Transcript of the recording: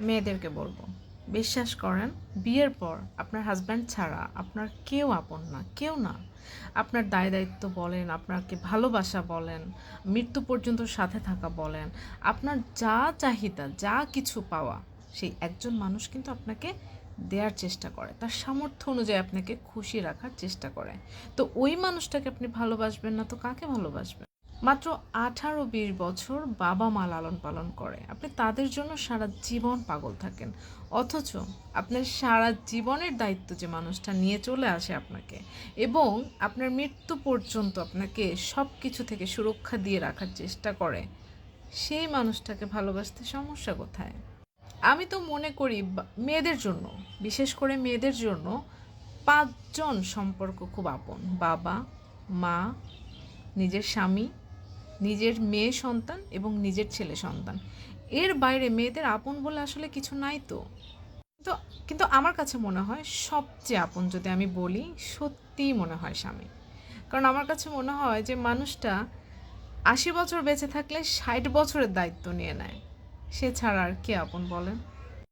মেয়েদেরকে বলবো, বিশ্বাস করেন, বিয়ের পর আপনার হাজব্যান্ড ছাড়া আপনার কেউ আপন না, কেউ না। আপনার দায় দায়িত্ব বলেন, আপনাকে ভালোবাসা বলেন, মৃত্যু পর্যন্ত সাথে থাকা বলেন, আপনার যা চাহিদা, যা কিছু পাওয়া, সেই একজন মানুষ কিন্তু আপনাকে দেওয়ার চেষ্টা করে, তার সামর্থ্য অনুযায়ী আপনাকে খুশি রাখার চেষ্টা করে। তো ওই মানুষটাকে আপনি ভালোবাসবেন না তো কাকে ভালোবাসবেন? মাত্র 18-20 বছর বাবা মা লালন পালন করে, আপনি তাদের জন্য সারা জীবন পাগল থাকেন, অথচ আপনার সারা জীবনের দায়িত্ব যে মানুষটা নিয়ে চলে আসে আপনাকে এবং আপনার মৃত্যু পর্যন্ত আপনাকে সব কিছু থেকে সুরক্ষা দিয়ে রাখার চেষ্টা করে, সেই মানুষটাকে ভালোবাসতে সমস্যা কোথায়? আমি তো মনে করি মেয়েদের জন্য, বিশেষ করে মেয়েদের জন্য 5জন সম্পর্ক খুব আপন: বাবা, মা, নিজের স্বামী, নিজের মেয়ে সন্তান এবং নিজের ছেলে সন্তান। এর বাইরে মেয়েদের আপন বলে আসলে কিছু নাই তো। তো কিন্তু আমার কাছে মনে হয় সবচেয়ে আপন যদি আমি বলি, সত্যিই মনে হয় স্বামী। কারণ আমার কাছে মনে হয় যে মানুষটা 80 বছর বেঁচে থাকলে 60 বছরের দায়িত্ব নিয়ে নেয়, সে ছাড়া আর কে আপন বলেন?